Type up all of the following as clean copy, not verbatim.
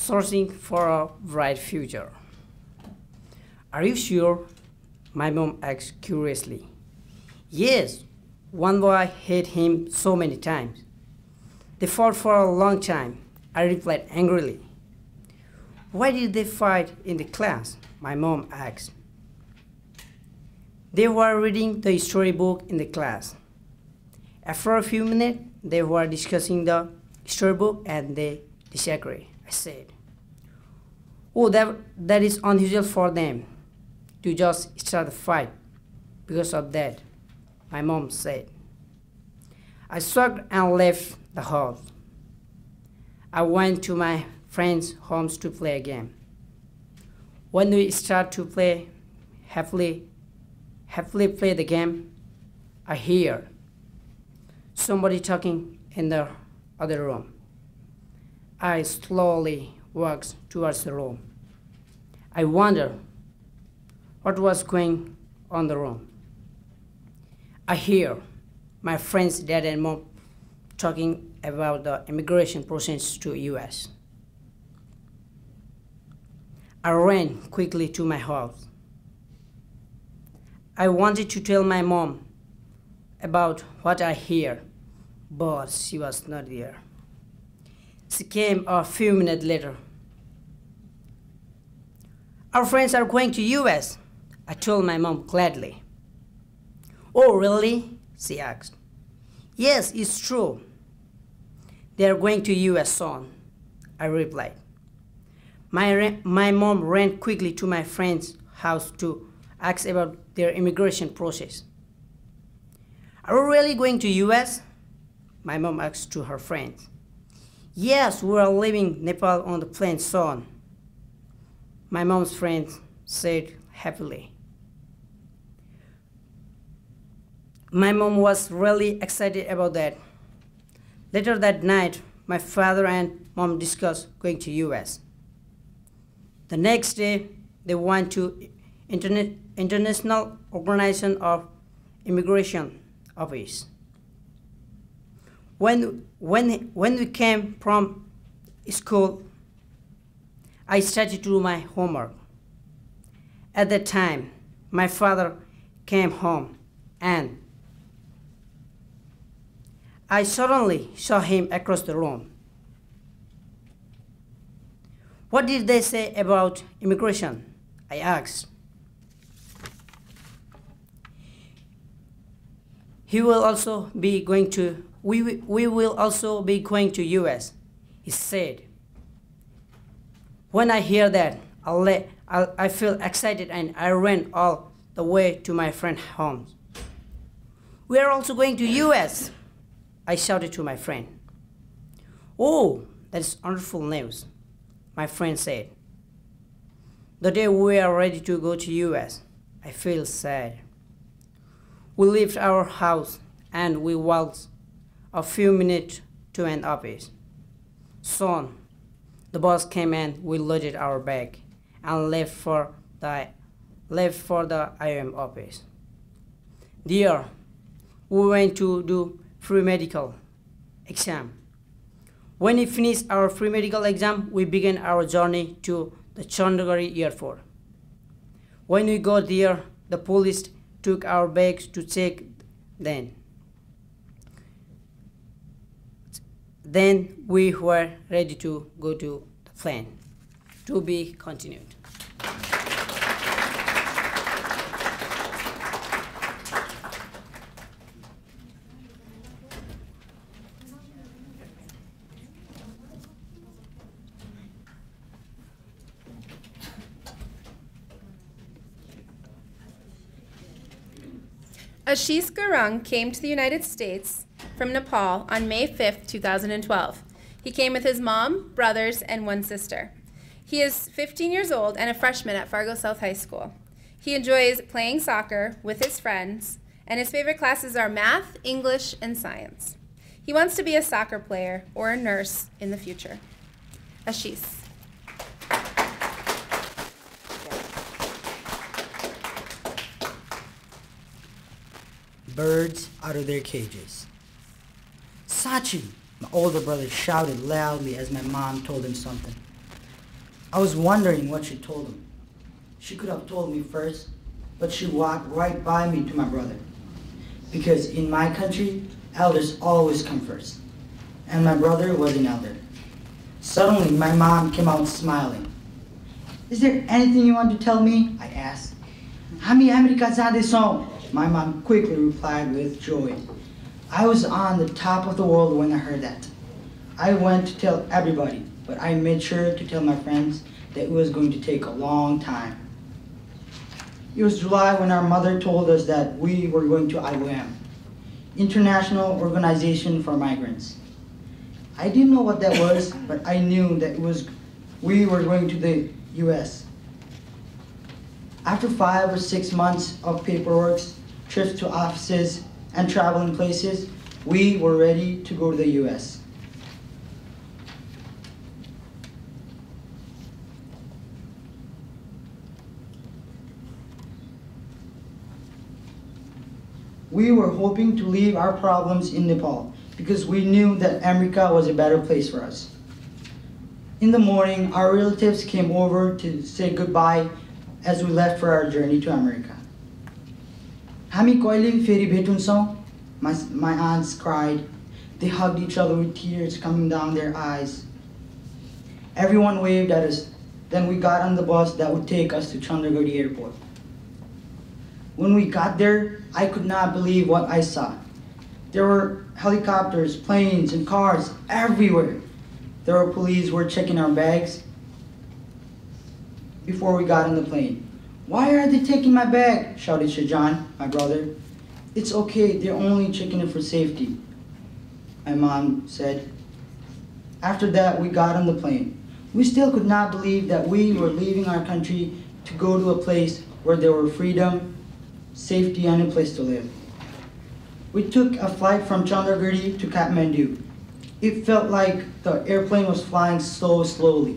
searching for a bright future. Are you sure? My mom asked curiously. Yes, one boy hit him so many times. They fought for a long time, I replied angrily. Why did they fight in the class? My mom asked. They were reading the storybook in the class. After a few minutes, they were discussing the storybook and they disagreed, I said. Oh, that is unusual for them to just start a fight because of that, my mom said. I shrugged and left the house. I went to my friends' homes to play a game. When we start to happily play the game, I hear somebody talking in the other room. I slowly walked towards the room. I wondered what was going on in the room. I hear my friend's dad and mom talking about the immigration process to US. I ran quickly to my house. I wanted to tell my mom about what I hear, but she was not there. She came a few minutes later. Our friends are going to US, I told my mom gladly. Oh, really? She asked. Yes, it's true. They are going to US soon, I replied. My mom ran quickly to my friend's house to ask about their immigration process. Are you really going to US? My mom asked to her friends. Yes, we are leaving Nepal on the plane soon, my mom's friends said happily. My mom was really excited about that. Later that night, my father and mom discussed going to US. The next day, they went to International Organization of Immigration office. When we came from school, I started to do my homework. At that time, my father came home and I suddenly saw him across the room. What did they say about immigration? I asked. We will also be going to US, he said. When I hear that, I feel excited and I ran all the way to my friend's home. We are also going to US, I shouted to my friend. Oh, that is wonderful news, my friend said. The day we are ready to go to US, I feel sad. We left our house and we walked a few minutes to an office. Soon, the boss came and we loaded our bag and left for the IOM office. There, we went to do pre-medical exam. When we finished our pre-medical exam, we began our journey to the Chandragiri airport. When we got there, the police took our bags to check. Then we were ready to go to the plane. To be continued. Ashish Gurung came to the United States from Nepal on May 5, 2012. He came with his mom, brothers, and one sister. He is 15 years old and a freshman at Fargo South High School. He enjoys playing soccer with his friends, and his favorite classes are math, English, and science. He wants to be a soccer player or a nurse in the future. Ashish. Birds out of their cages. Sachi, my older brother shouted loudly as my mom told him something. I was wondering what she told him. She could have told me first, but she walked right by me to my brother. Because in my country, elders always come first. And my brother was an elder. Suddenly, my mom came out smiling. "Is there anything you want to tell me?" I asked. "Hami America song." My mom quickly replied with joy. I was on the top of the world when I heard that. I went to tell everybody, but I made sure to tell my friends that it was going to take a long time. It was July when our mother told us that we were going to IOM, International Organization for Migrants. I didn't know what that was, but I knew that we were going to the US. After 5 or 6 months of paperwork, trips to offices, and traveling places, we were ready to go to the US. We were hoping to leave our problems in Nepal because we knew that America was a better place for us. In the morning, our relatives came over to say goodbye as we left for our journey to America. "Hami koile feri bhetunsau?" My aunts cried. They hugged each other with tears coming down their eyes. Everyone waved at us. Then we got on the bus that would take us to Chandragarhi Airport. When we got there, I could not believe what I saw. There were helicopters, planes, and cars everywhere. There were police who were checking our bags before we got on the plane. "Why are they taking my bag?" shouted Shajan, my brother. "It's okay, they're only checking it for safety," my mom said. After that, we got on the plane. We still could not believe that we were leaving our country to go to a place where there were freedom, safety, and a place to live. We took a flight from Chandragarhi to Kathmandu. It felt like the airplane was flying so slowly.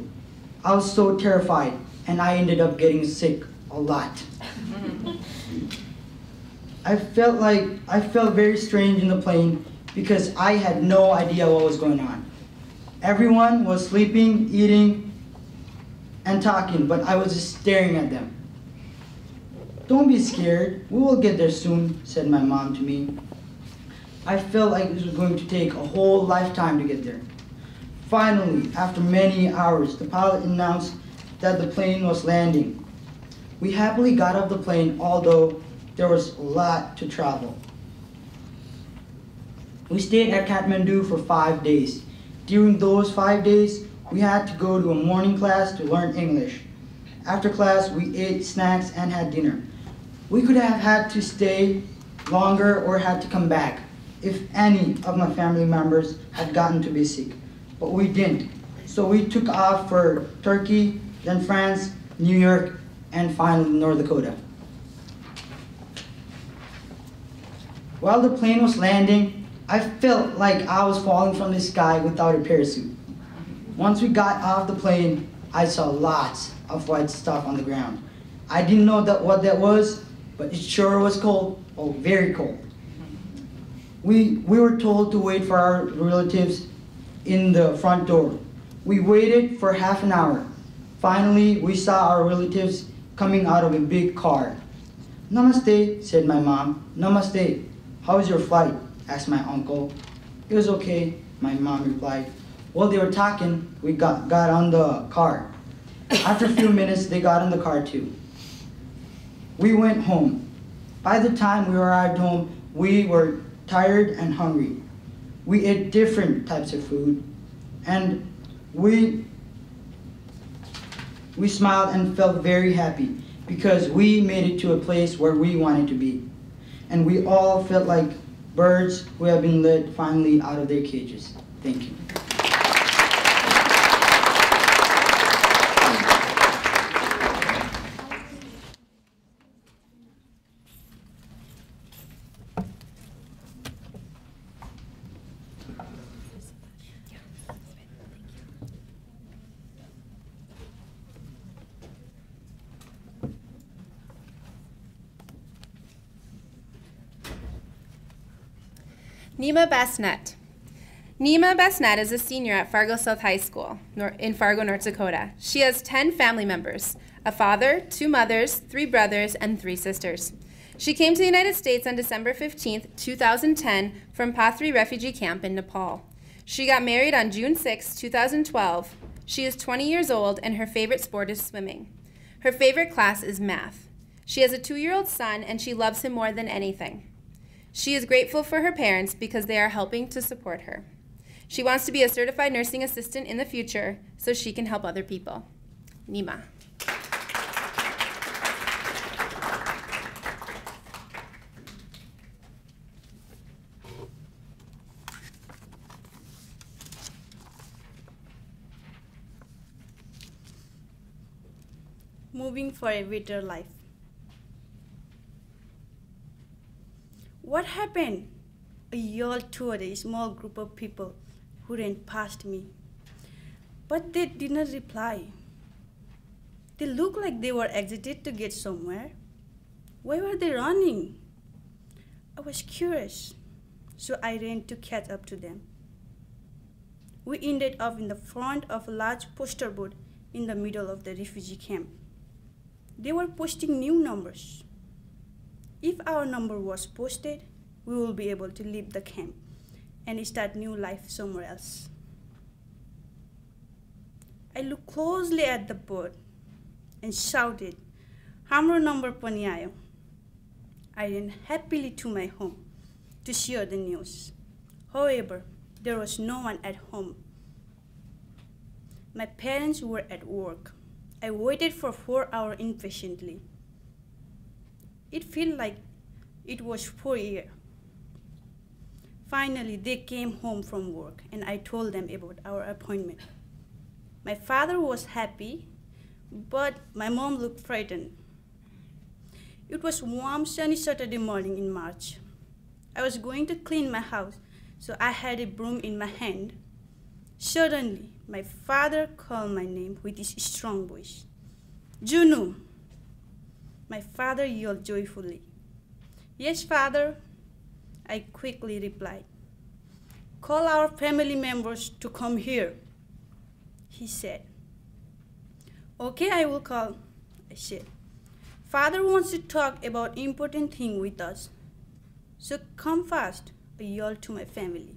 I was so terrified, and I ended up getting sick a lot. I felt very strange in the plane because I had no idea what was going on. Everyone was sleeping, eating, and talking, but I was just staring at them. "Don't be scared, we will get there soon," said my mom to me. I felt like this was going to take a whole lifetime to get there. Finally, after many hours, the pilot announced that the plane was landing. We happily got off the plane, although there was a lot to travel. We stayed at Kathmandu for 5 days. During those 5 days, we had to go to a morning class to learn English. After class, we ate snacks and had dinner. We could have had to stay longer or had to come back if any of my family members had gotten to be sick, but we didn't. So we took off for Turkey, then France, New York, and finally North Dakota. While the plane was landing, I felt like I was falling from the sky without a parachute. Once we got off the plane, I saw lots of white stuff on the ground. I didn't know what that was, but it sure was cold, oh, very cold. We were told to wait for our relatives in the front door. We waited for half an hour. Finally, we saw our relatives coming out of a big car. "Namaste," said my mom. "Namaste. How was your flight?" asked my uncle. "It was okay," my mom replied. While they were talking, we got on the car. After a few minutes, they got in the car too. We went home. By the time we arrived home, we were tired and hungry. We ate different types of food, and we smiled and felt very happy because we made it to a place where we wanted to be. And we all felt like birds who have been let finally out of their cages. Thank you. Nima Basnet. Nima Basnet is a senior at Fargo South High School in Fargo, North Dakota. She has 10 family members, a father, 2 mothers, 3 brothers, and 3 sisters. She came to the United States on December 15, 2010 from Pathri refugee camp in Nepal. She got married on June 6, 2012. She is 20 years old and her favorite sport is swimming. Her favorite class is math. She has a 2-year-old son and she loves him more than anything. She is grateful for her parents because they are helping to support her. She wants to be a certified nursing assistant in the future so she can help other people. Nima. Moving for a better life. What happened? I yelled toward a small group of people who ran past me, but they did not reply. They looked like they were exited to get somewhere. Why were they running? I was curious, so I ran to catch up to them. We ended up in the front of a large poster board in the middle of the refugee camp. They were posting new numbers. If our number was posted, we will be able to leave the camp and start new life somewhere else. I looked closely at the board and shouted, "Hamro number pani aayo." I ran happily to my home to share the news. However, there was no one at home. My parents were at work. I waited for 4 hours impatiently. It felt like it was 4 years. Finally, they came home from work and I told them about our appointment. My father was happy, but my mom looked frightened. It was warm, sunny Saturday morning in March. I was going to clean my house, so I had a broom in my hand. Suddenly, my father called my name with his strong voice. "Junu!" My father yelled joyfully. "Yes, father," I quickly replied. "Call our family members to come here," he said. "Okay, I will call," I said. "Father wants to talk about important thing with us. So come fast," I yelled to my family.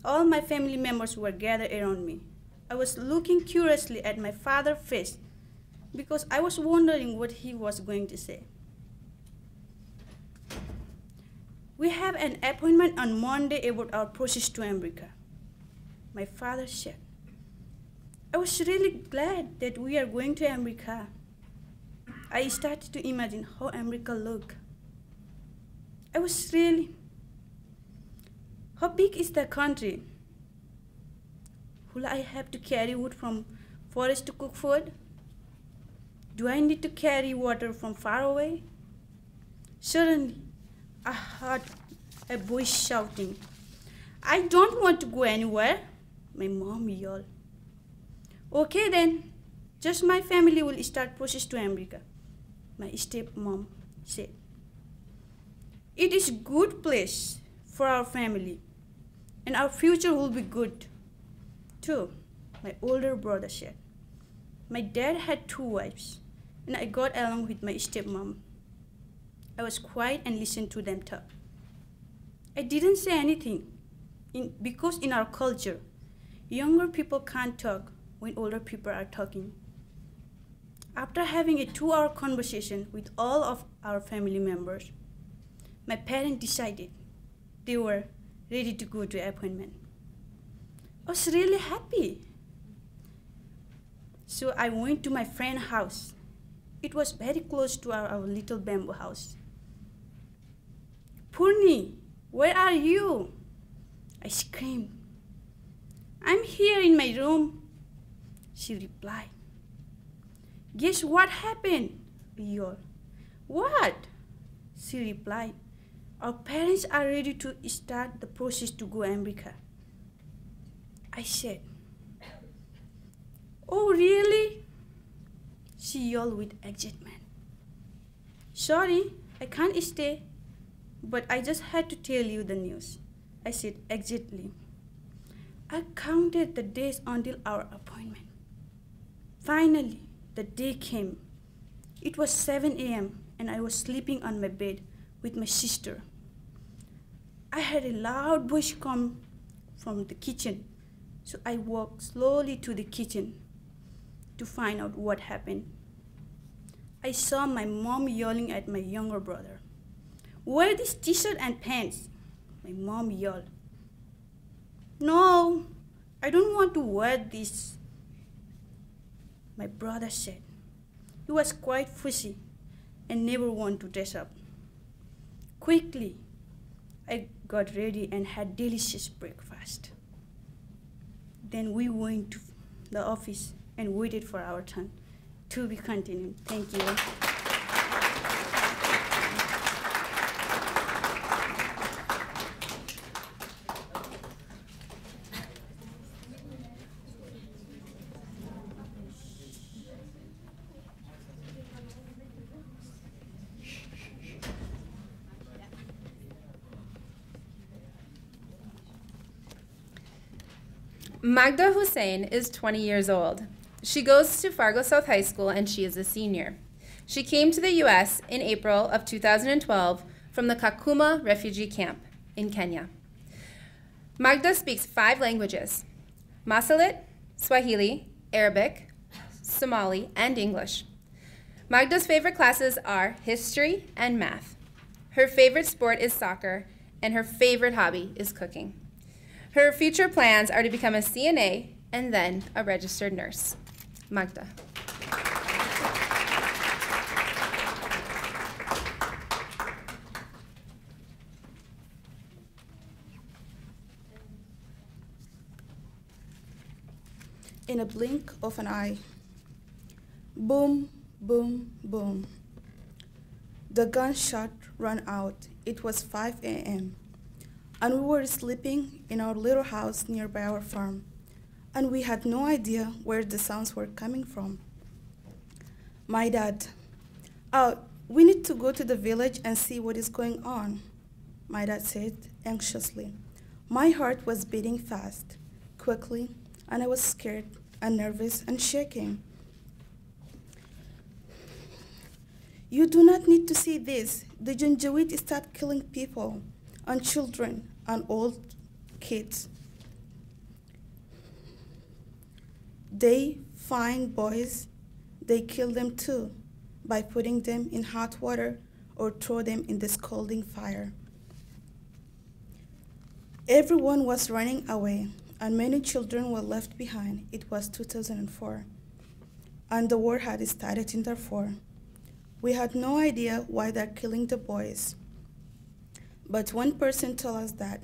All my family members were gathered around me. I was looking curiously at my father's face because I was wondering what he was going to say. "We have an appointment on Monday about our process to America," my father said. I was really glad that we are going to America. I started to imagine how America looked. How big is the country? Will I have to carry wood from forest to cook food? Do I need to carry water from far away? Suddenly, I heard a voice shouting, "I don't want to go anywhere," my mom yelled. "Okay then, just my family will start process to America," my stepmom said. "It is a good place for our family, and our future will be good too," my older brother said. My dad had 2 wives, and I got along with my stepmom. I was quiet and listened to them talk. I didn't say anything because in our culture, younger people can't talk when older people are talking. After having a 2-hour conversation with all of our family members, my parents decided they were ready to go to appointment. I was really happy. So I went to my friend's house. It was very close to our little bamboo house. "Purni, where are you?" I screamed. "I'm here in my room," she replied. "Guess what happened?" I yelled. "What?" she replied. "Our parents are ready to start the process to go America." I said, "Oh, really?" She yelled with excitement. "Sorry, I can't stay. but I just had to tell you the news, I said excitedly. I counted the days until our appointment. Finally, the day came. It was 7 a.m. and I was sleeping on my bed with my sister. I heard a loud voice come from the kitchen, so I walked slowly to the kitchen to find out what happened. I saw my mom yelling at my younger brother. "Wear this t-shirt and pants," my mom yelled. "No, I don't want to wear this," my brother said. He was quite fussy and never wanted to dress up. Quickly, I got ready and had delicious breakfast. Then we went to the office and waited for our turn. To be continued. Thank you. Magda Hussein is 20 years old. She goes to Fargo South High School and she is a senior. She came to the U.S. in April of 2012 from the Kakuma refugee camp in Kenya. Magda speaks 5 languages: Masalit, Swahili, Arabic, Somali, and English. Magda's favorite classes are history and math. Her favorite sport is soccer, and her favorite hobby is cooking. Her future plans are to become a CNA and then a registered nurse. Magda. In a blink of an eye, boom, boom, boom. The gunshot rang out. It was 5 a.m. and we were sleeping in our little house nearby our farm, and we had no idea where the sounds were coming from. My dad, we need to go to the village and see what is going on, my dad said anxiously. My heart was beating fast, quickly, and I was scared and nervous and shaking. You do not need to see this. The Janjaweed start killing people and children and old kids. They find boys, they kill them too by putting them in hot water or throw them in the scalding fire. Everyone was running away and many children were left behind. It was 2004 and the war had started in Darfur. We had no idea why they're killing the boys. But one person told us that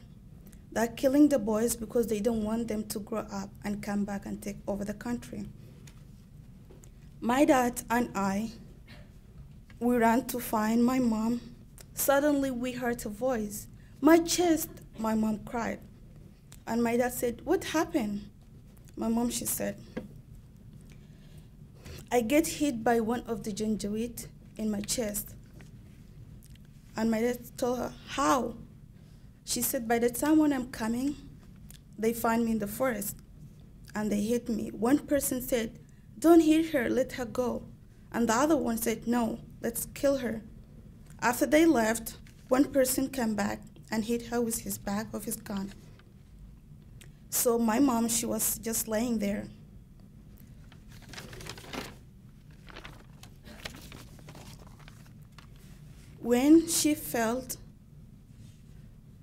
they're killing the boys because they don't want them to grow up and come back and take over the country. My dad and I, we ran to find my mom. Suddenly we heard a voice. "My chest," my mom cried. And my dad said, "What happened?" My mom, she said, "I get hit by one of the Janjaweed in my chest." And my dad told her, "How?" She said, "By the time when I'm coming, they find me in the forest and they hit me." One person said, "Don't hit her, let her go." And the other one said, "No, let's kill her." After they left, one person came back and hit her with his back of his gun. So my mom, she was just laying there. When she felt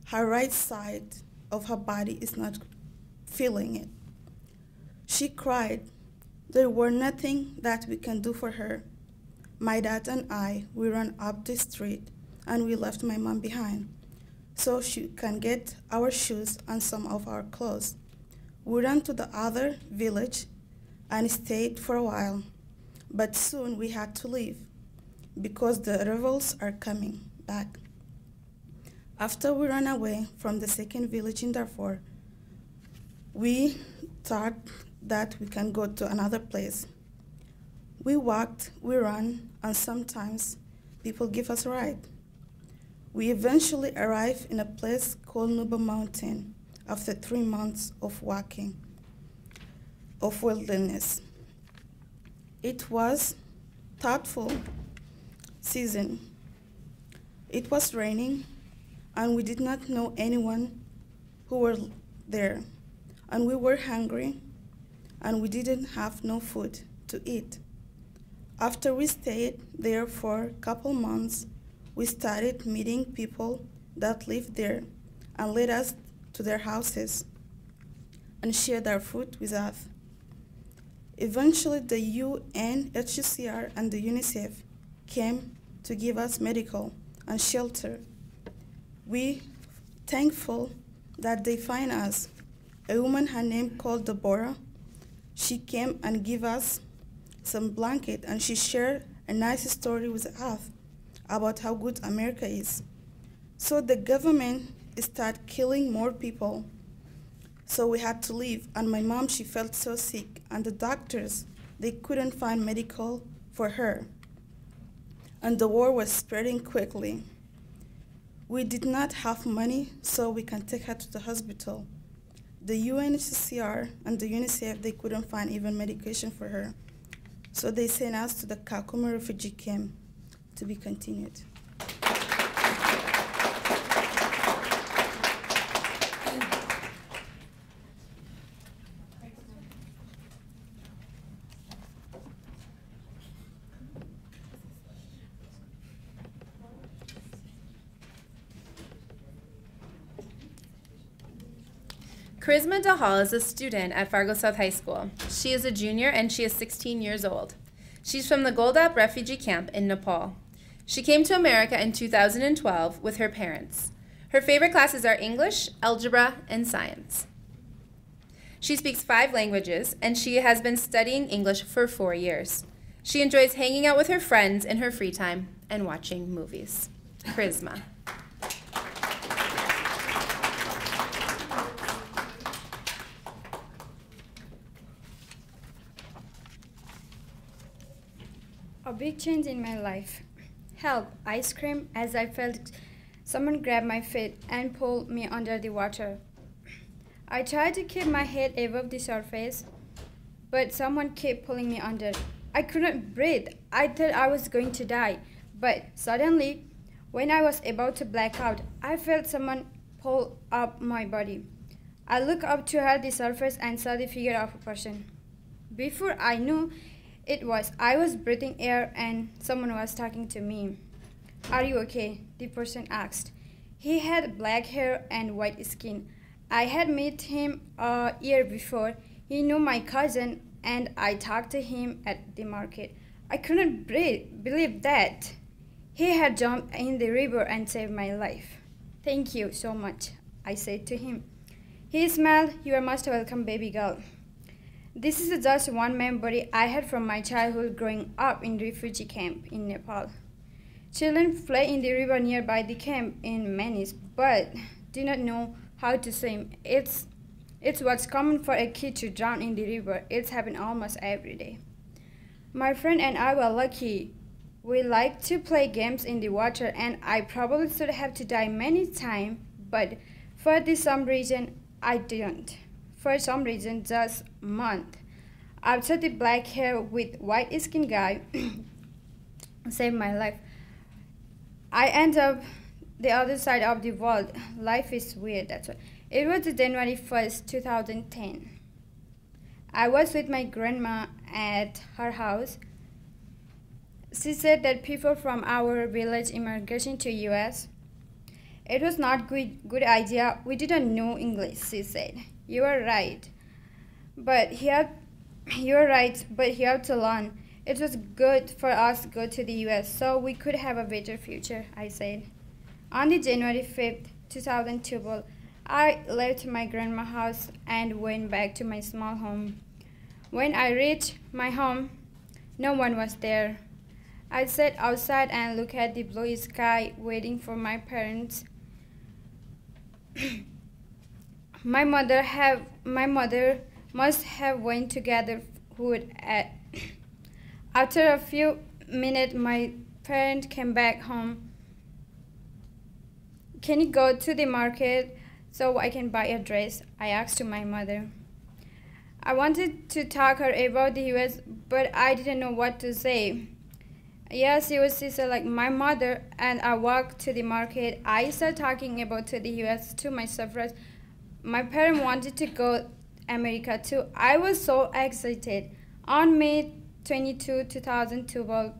her right side of her body is not feeling it, she cried. There were nothing that we can do for her. My dad and I, we ran up the street and we left my mom behind so she can get our shoes and some of our clothes. We ran to the other village and stayed for a while, but soon we had to leave because the rebels are coming back. After we ran away from the second village in Darfur, we thought that we can go to another place. We walked, we ran, and sometimes people give us a ride. We eventually arrived in a place called Nuba Mountain after 3 months of walking, of wilderness. It was thoughtful season. It was raining, and we did not know anyone who were there, and we were hungry, and we didn't have no food to eat. After we stayed there for a couple months, we started meeting people that lived there and led us to their houses and shared their food with us. Eventually, the UN, HCR, and the UNICEF came to give us medical and shelter. We thankful that they find us. A woman, her name called Deborah, she came and gave us some blanket, and she shared a nice story with us about how good America is. So the government started killing more people. So we had to leave, and my mom, she felt so sick, and the doctors, they couldn't find medical for her. And the war was spreading quickly. We did not have money so we can take her to the hospital. The UNHCR and the UNICEF, they couldn't find even medication for her. So they sent us to the Kakuma refugee camp to be continued. Charisma Dahal is a student at Fargo South High School. She is a junior and she is 16 years old. She's from the Goldap refugee camp in Nepal. She came to America in 2012 with her parents. Her favorite classes are English, algebra, and science. She speaks 5 languages, and she has been studying English for 4 years. She enjoys hanging out with her friends in her free time and watching movies. Charisma. A big change in my life. Help, I screamed as I felt someone grab my feet and pull me under the water. I tried to keep my head above the surface, but someone kept pulling me under. I couldn't breathe. I thought I was going to die, but suddenly, when I was about to black out, I felt someone pull up my body. I looked up to the surface and saw the figure of a person. Before I knew I was breathing air and someone was talking to me. Are you okay? The person asked. He had black hair and white skin. I had met him a year before. He knew my cousin and I talked to him at the market. I couldn't believe that. He had jumped in the river and saved my life. Thank you so much, I said to him. He smiled. You are most welcome, baby girl. This is just one memory I had from my childhood growing up in refugee camp in Nepal. Children play in the river nearby the camp in Manis, but do not know how to swim. It's what's common for a kid to drown in the river. It's happened almost every day. My friend and I were lucky. We like to play games in the water, and I probably should have to die many times, but for some reason I didn't. For some reason, just a month after the black hair with white skin guy saved my life, I end up the other side of the world. Life is weird, that's why. It was January 1st, 2010. I was with my grandma at her house. She said that people from our village immigrating to US. It was not good idea. We didn't know English, she said. You are right, but you have to learn. It was good for us to go to the US so we could have a better future, I said. On the January 5th, 2012, I left my grandma's house and went back to my small home. When I reached my home, no one was there. I sat outside and looked at the blue sky, waiting for my parents. My mother must have went to gather wood. After a few minutes, my parents came back home. can you go to the market so I can buy a dress? I asked to my mother. I wanted to talk her about the US, but I didn't know what to say. Yes, she said like my mother, and I walked to the market. I started talking about to the US to my surprise. My parents wanted to go America too. I was so excited. On May 22, 2012,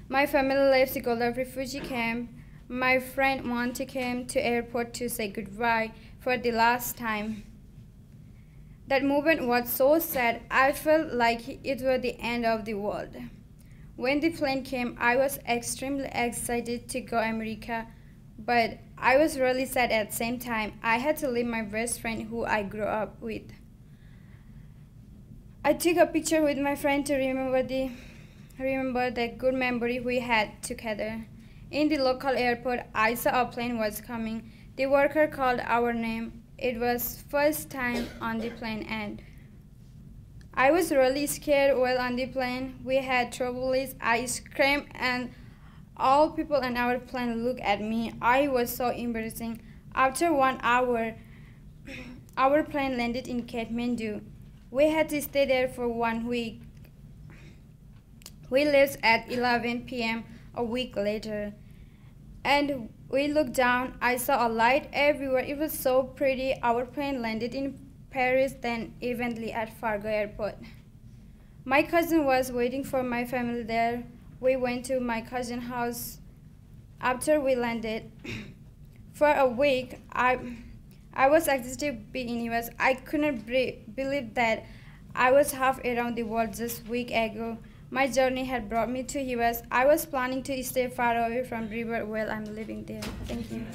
my family left the Golda refugee camp. My friend Monty came to airport to say goodbye for the last time. That moment was so sad. I felt like it was the end of the world. When the plane came, I was extremely excited to go America, but I was really sad at the same time. I had to leave my best friend who I grew up with. I took a picture with my friend to remember the good memory we had together. In the local airport, I saw a plane was coming. The worker called our name. It was first time on the plane, and I was really scared while on the plane. We had turbulence. I screamed, and all people on our plane looked at me. I was so embarrassing. After 1 hour, our plane landed in Kathmandu. We had to stay there for 1 week. We left at 11 p.m. a week later, and we looked down. I saw a light everywhere. It was so pretty. Our plane landed in Paris, then eventually at Fargo Airport. My cousin was waiting for my family there. We went to my cousin's house after we landed. For a week, I was excited to be in US. I couldn't believe that I was half around the world just a week ago. My journey had brought me to US. I was planning to stay far away from river while I'm living there. Thank you.